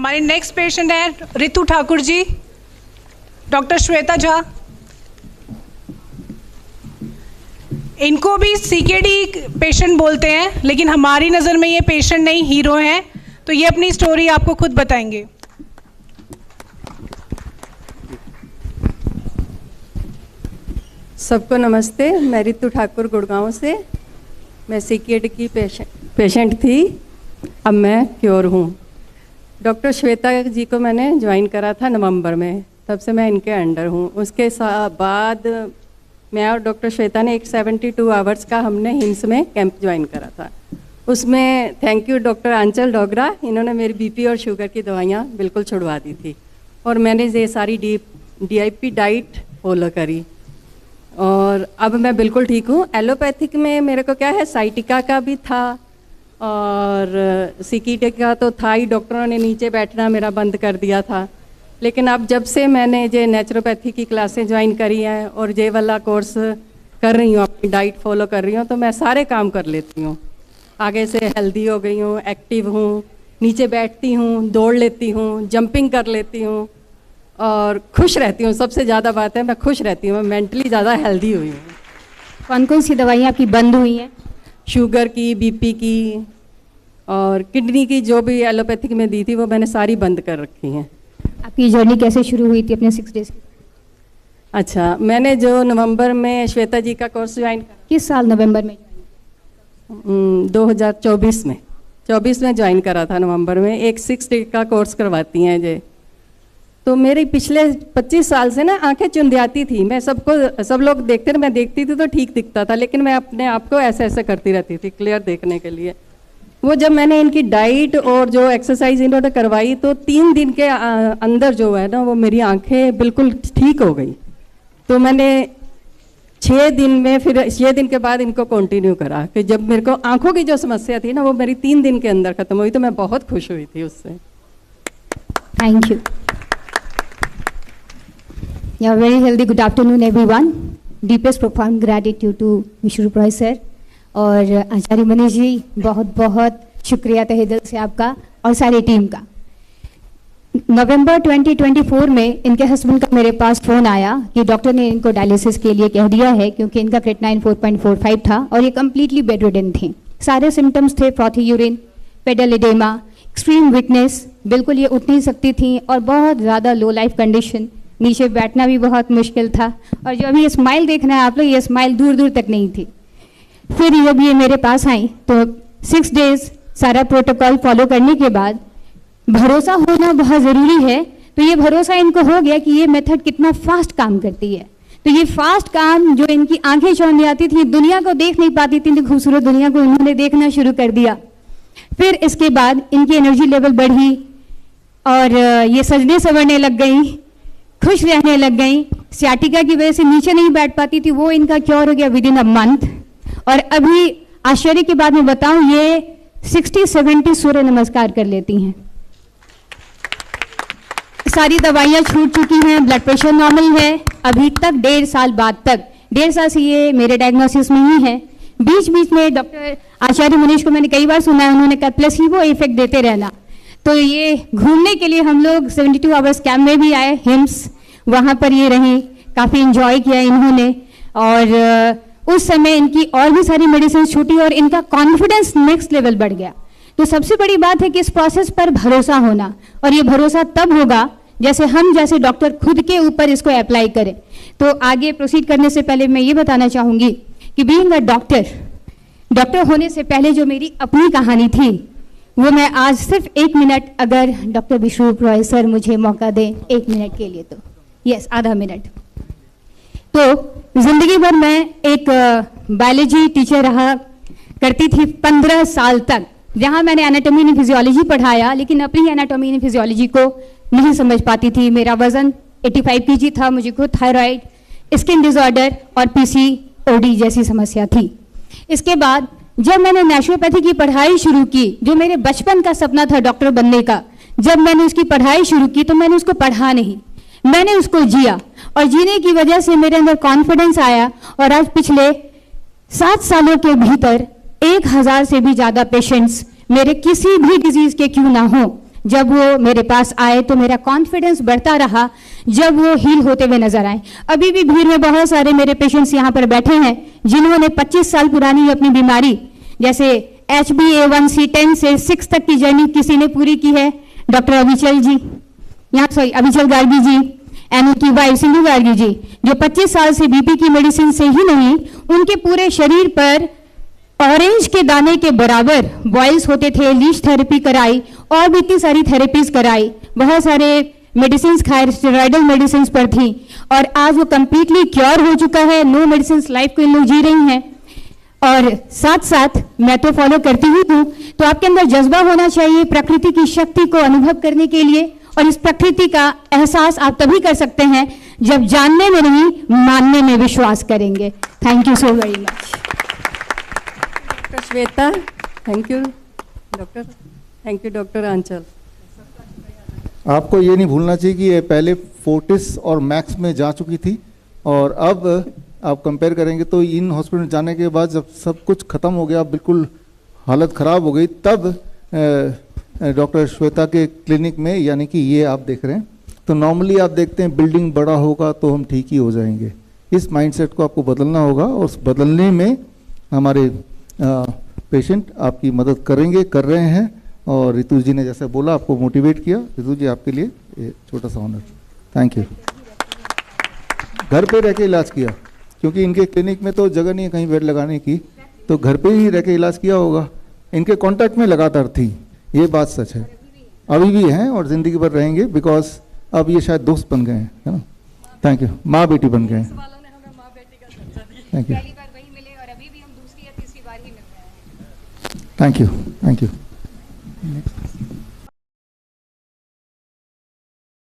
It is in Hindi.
हमारे नेक्स्ट पेशेंट है रितु ठाकुर जी, डॉक्टर श्वेता झा। इनको भी सीकेडी पेशेंट बोलते हैं, लेकिन हमारी नज़र में ये पेशेंट नहीं, हीरो हैं। तो ये अपनी स्टोरी आपको खुद बताएंगे। सबको नमस्ते। मैं रितु ठाकुर गुड़गांव से। मैं सीकेडी की पेशेंट थी, अब मैं क्योर हूँ। डॉक्टर श्वेता जी को मैंने ज्वाइन करा था नवंबर में, तब से मैं इनके अंडर हूँ। उसके बाद मैं और डॉक्टर श्वेता ने एक 72 आवर्स का हमने हिम्स में कैंप ज्वाइन करा था। उसमें थैंक यू डॉक्टर आंचल डोगरा, इन्होंने मेरी बीपी और शुगर की दवाइयाँ बिल्कुल छुड़वा दी थी और मैंने ये सारी DIP डाइट फॉलो करी और अब मैं बिल्कुल ठीक हूँ। एलोपैथिक में मेरे को क्या है, साइटिका का भी था और सीकेडी का तो था ही, डॉक्टरों ने नीचे बैठना मेरा बंद कर दिया था। लेकिन अब जब से मैंने ये नेचुरोपैथी की क्लासें ज्वाइन करी हैं और ये वाला कोर्स कर रही हूँ, अपनी डाइट फॉलो कर रही हूँ, तो मैं सारे काम कर लेती हूँ। आगे से हेल्दी हो गई हूँ, एक्टिव हूँ, नीचे बैठती हूँ, दौड़ लेती हूँ, जंपिंग कर लेती हूँ और खुश रहती हूँ। सबसे ज़्यादा बात है मैं खुश रहती हूँ, मैं मेंटली ज़्यादा हेल्दी हुई हूँ। कौन कौन सी दवाइयाँ आपकी बंद हुई हैं? शुगर की, बीपी की और किडनी की, जो भी एलोपैथिक में दी थी वो मैंने सारी बंद कर रखी हैं। आपकी जर्नी कैसे शुरू हुई थी अपने 6 डेज? अच्छा, मैंने जो नवंबर में श्वेता जी का कोर्स ज्वाइन करा। किस साल नवंबर में? 2024 में 24 में ज्वाइन करा था नवंबर में। एक 6 डे का कोर्स करवाती हैं ये। तो मेरी पिछले 25 साल से ना आंखें चुंधियाती थी। मैं सब लोग देखते थे, मैं देखती थी तो ठीक दिखता था, लेकिन मैं अपने आप को ऐसे ऐसे करती रहती थी क्लियर देखने के लिए। वो जब मैंने इनकी डाइट और जो एक्सरसाइज इन्होंने करवाई तो 3 दिन के अंदर जो है ना, वो मेरी आंखें बिल्कुल ठीक हो गई। तो मैंने 6 दिन में, फिर 6 दिन के बाद इनको कंटिन्यू करा कि जब मेरे को आंखों की जो समस्या थी ना, वो मेरी 3 दिन के अंदर खत्म हुई। तो मैं बहुत खुश हुई थी उससे। Thank you. Yeah, very healthy. Good afternoon, everyone. Deepest profound gratitude to विश्व रॉय सर और आचार्य मनीष जी, बहुत बहुत शुक्रिया तहे दिल से आपका और सारी टीम का। नवंबर 2024 में इनके हस्बैंड का मेरे पास फ़ोन आया कि डॉक्टर ने इनको डायलिसिस के लिए कह दिया है, क्योंकि इनका क्रिएटिनिन 4.45 था और ये कम्प्लीटली बेड रिडन थे। सारे सिम्टम्स थे, frothy urine, pedal oedema, extreme weakness, बिल्कुल ये उठ नहीं सकती थी और बहुत ज़्यादा लो लाइफ कंडीशन, नीचे बैठना भी बहुत मुश्किल था। और जो अभी ये स्माइल देख रहे हैं आप लोग, ये स्माइल दूर दूर तक नहीं थी। फिर जब ये मेरे पास आई तो 6 डेज सारा प्रोटोकॉल फॉलो करने के बाद भरोसा होना बहुत ज़रूरी है। तो ये भरोसा इनको हो गया कि ये मेथड कितना फास्ट काम करती है। तो ये फास्ट काम, जो इनकी आंखें चौंध आती थी, दुनिया को देख नहीं पाती थी, खूबसूरत दुनिया को इन्होंने देखना शुरू कर दिया। फिर इसके बाद इनकी एनर्जी लेवल बढ़ी और ये सजने संवरने लग गई, खुश रहने लग गई। सियाटिका की वजह से नीचे नहीं बैठ पाती थी, वो इनका क्योर हो गया विदिन अ मंथ। और अभी आश्चर्य की बात मैं बताऊं, ये 60-70 सूर्य नमस्कार कर लेती हैं। सारी दवाइयाँ छूट चुकी हैं, ब्लड प्रेशर नॉर्मल है अभी तक, 1.5 साल बाद तक। 1.5 साल से ये मेरे डायग्नोसिस में ही है। बीच बीच में डॉक्टर आचार्य मनीष को मैंने कई बार सुना है, उन्होंने कहा प्लेसिबो इफेक्ट देते रहना। तो ये घूमने के लिए हम लोग 72 आवर्स कैंप में भी आए, हिम्स, वहाँ पर ये रहीं, काफ़ी इन्जॉय किया इन्होंने। और उस समय इनकी और भी सारी मेडिसिन छूटी और इनका कॉन्फिडेंस नेक्स्ट लेवल बढ़ गया। तो सबसे बड़ी बात है कि इस प्रोसेस पर भरोसा होना, और ये भरोसा तब होगा जैसे हम जैसे डॉक्टर खुद के ऊपर इसको अप्लाई करें। तो आगे प्रोसीड करने से पहले मैं ये बताना चाहूँगी कि बीइंग अ डॉक्टर होने से पहले जो मेरी अपनी कहानी थी, वो मैं आज सिर्फ 1 मिनट, अगर डॉक्टर विश्व रॉय सर मुझे मौका दें 1 मिनट के लिए, तो यस, आधा मिनट। तो जिंदगी भर मैं एक बायोलॉजी टीचर रहा करती थी 15 साल तक, जहाँ मैंने एनाटॉमी एंड फिजियोलॉजी पढ़ाया, लेकिन अपनी एनाटॉमी एंड फिजियोलॉजी को नहीं समझ पाती थी। मेरा वजन 85 kg था, मुझे को थायराइड, स्किन डिसऑर्डर और PCOD जैसी समस्या थी। इसके बाद जब मैंने नेचुरोपैथी की पढ़ाई शुरू की, जो मेरे बचपन का सपना था डॉक्टर बनने का, जब मैंने उसकी पढ़ाई शुरू की तो मैंने उसको पढ़ा नहीं, मैंने उसको जिया। और जीने की वजह से मेरे अंदर कॉन्फिडेंस आया और आज पिछले 7 सालों के भीतर 1000 से भी ज़्यादा पेशेंट्स मेरे किसी भी डिजीज़ के क्यों ना हो, जब वो मेरे पास आए तो मेरा कॉन्फिडेंस बढ़ता रहा जब वो हील होते हुए नजर आए। अभी भी भीड़ में बहुत सारे मेरे पेशेंट्स यहाँ पर बैठे हैं जिन्होंने 25 साल पुरानी अपनी बीमारी जैसे HbA1c 10 से 6 तक की जर्नी किसी ने पूरी की है। डॉक्टर अभिचल जी, अभिचल गार्गी जी, उनकी वाइफ सिंधु गार्गी जी, जो 25 साल से बीपी की मेडिसिन से ही नहीं, उनके पूरे शरीर पर ऑरेंज के दाने के बराबर बॉयल्स होते थे, लीच थेरेपी कराई और भी इतनी सारी थेरेपीज कराई, बहुत सारे मेडिसिन खाए, स्टेरॉइडल मेडिसिन पर थी और आज वो कंप्लीटली क्योर हो चुका है। नो मेडिसिन लाइफ को इन लोग जी रही हैं और साथ साथ मैं तो फॉलो करती ही हूँ। तो आपके अंदर जज्बा होना चाहिए प्रकृति की शक्ति को अनुभव करने के लिए, और इस प्रकृति का एहसास आप तभी कर सकते हैं जब जानने में नहीं मानने में विश्वास करेंगे। Thank you so very much. Doctor Shweta, thank you doctor, thank you doctor Anchal. आपको ये नहीं भूलना चाहिए कि ये पहले फोर्टिस और मैक्स में जा चुकी थी और अब आप कंपेयर करेंगे तो इन हॉस्पिटल जाने के बाद जब सब कुछ खत्म हो गया, बिल्कुल हालत ख़राब हो गई, तब डॉक्टर श्वेता के क्लिनिक में, यानी कि ये आप देख रहे हैं, तो नॉर्मली आप देखते हैं बिल्डिंग बड़ा होगा तो हम ठीक ही हो जाएंगे। इस माइंडसेट को आपको बदलना होगा और उस बदलने में हमारे पेशेंट आपकी मदद करेंगे, कर रहे हैं। और रितु जी ने जैसे बोला आपको मोटिवेट किया, रितु जी आपके लिए ये छोटा सा ऑनर। Thank you. घर पे रह के इलाज किया क्योंकि इनके क्लिनिक में तो जगह नहीं है कहीं बेड लगाने की, तो घर पे ही रह के इलाज किया होगा। इनके कांटेक्ट में लगातार थी, ये बात सच है, अभी भी हैं और ज़िंदगी भर रहेंगे, बिकॉज अब ये शायद दोस्त बन गए हैं, है ना। थैंक यू, माँ बेटी बन गए हैं। Thank you, thank you, thank you.